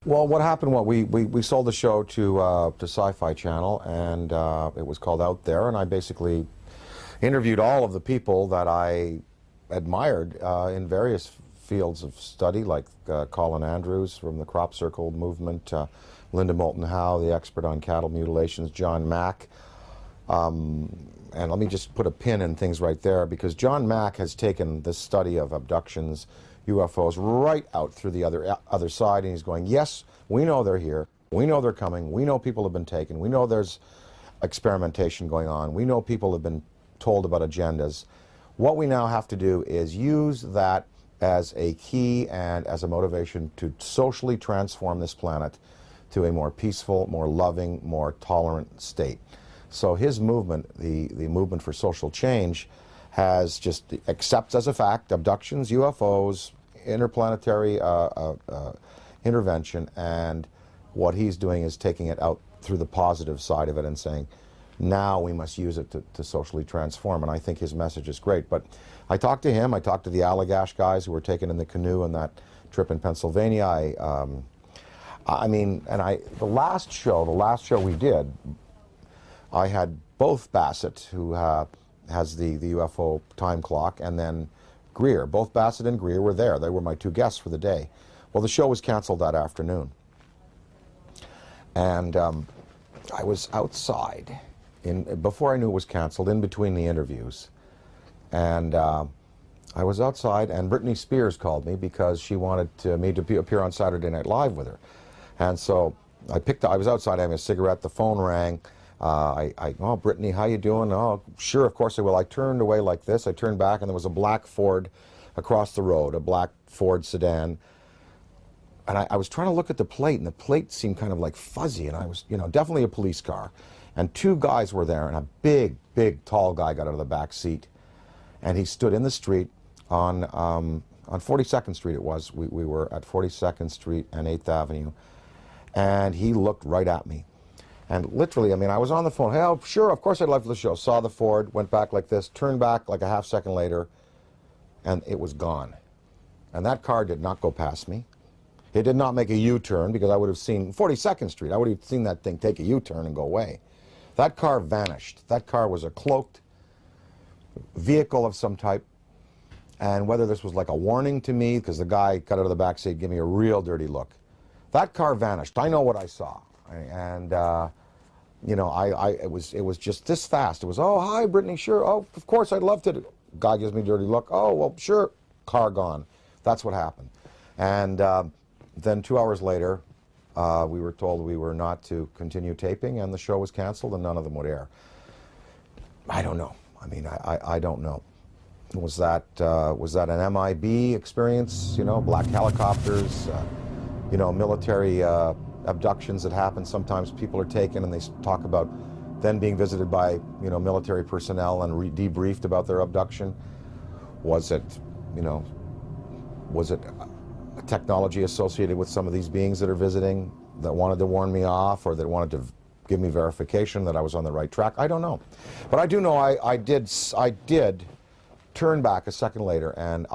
Well, what happened? We sold the show to Sci-Fi Channel, and it was called Out There, and I basically interviewed all of the people that I admired in various fields of study, like Colin Andrews from the crop circle movement, Linda Moulton Howe, the expert on cattle mutilations, John Mack. And let me just put a pin in things right there, because John Mack has taken this study of abductions, UFOs, right out through the other side, and he's going, yes, we know they're here, we know they're coming, we know people have been taken, we know there's experimentation going on, we know people have been told about agendas. What we now have to do is use that as a key and as a motivation to socially transform this planet to a more peaceful, more loving, more tolerant state. So his movement, the movement for social change, has just accepts as a fact abductions, UFOs, interplanetary intervention, and what he's doing is taking it out through the positive side of it and saying, now we must use it to socially transform. And I think his message is great. But I talked to him, I talked to the Allagash guys who were taken in the canoe on that trip in Pennsylvania. The last show we did, I had both Bassett, who has the UFO time clock, and then Greer. Both Bassett and Greer were there. They were my two guests for the day. Well, the show was canceled that afternoon. And I was outside, before I knew it was canceled, in between the interviews. And I was outside, and Britney Spears called me because she wanted me to appear on Saturday Night Live with her. And so I was outside having a cigarette, the phone rang. Oh, Brittany, how you doing? Oh, sure, of course I will. I turned away like this. I turned back, and there was a black Ford across the road, a black Ford sedan. And I was trying to look at the plate, and the plate seemed kind of like fuzzy, and I was, definitely a police car. And two guys were there, and a big, big, tall guy got out of the back seat. And he stood in the street on 42nd Street it was. We were at 42nd Street and 8th Avenue. And he looked right at me. And literally, I was on the phone. Hey, oh, sure, of course I'd love for the show. Saw the Ford, went back like this, turned back like a half second later, and it was gone. And that car did not go past me. It did not make a U-turn, because I would have seen 42nd Street. I would have seen that thing take a U-turn and go away. That car vanished. That car was a cloaked vehicle of some type. And whether this was like a warning to me, because the guy got out of the back seat, gave me a real dirty look. That car vanished. I know what I saw. And it was just this fast. It was, oh, hi, Brittany, sure. Oh, of course, I'd love to. Guy gives me a dirty look. Oh, well, sure. Car gone. That's what happened. And then 2 hours later, we were told we were not to continue taping, and the show was canceled, and none of them would air. I don't know. I don't know. Was that an MIB experience? Black helicopters, military abductions that happen. Sometimes people are taken, and they talk about then being visited by military personnel and debriefed about their abduction. Was it a technology associated with some of these beings that are visiting that wanted to warn me off, or that wanted to give me verification that I was on the right track? I don't know. But I do know I did turn back a second later, and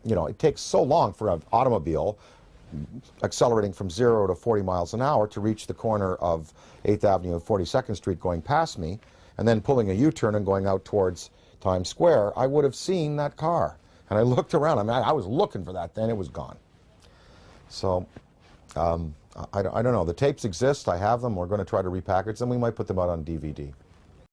it takes so long for an automobile accelerating from 0 to 40 miles an hour to reach the corner of 8th Avenue and 42nd Street going past me, and then pulling a U-turn and going out towards Times Square. I would have seen that car. And I looked around. I was looking for that then. It was gone. So I don't know. The tapes exist. I have them. We're going to try to repackage them. We might put them out on DVD.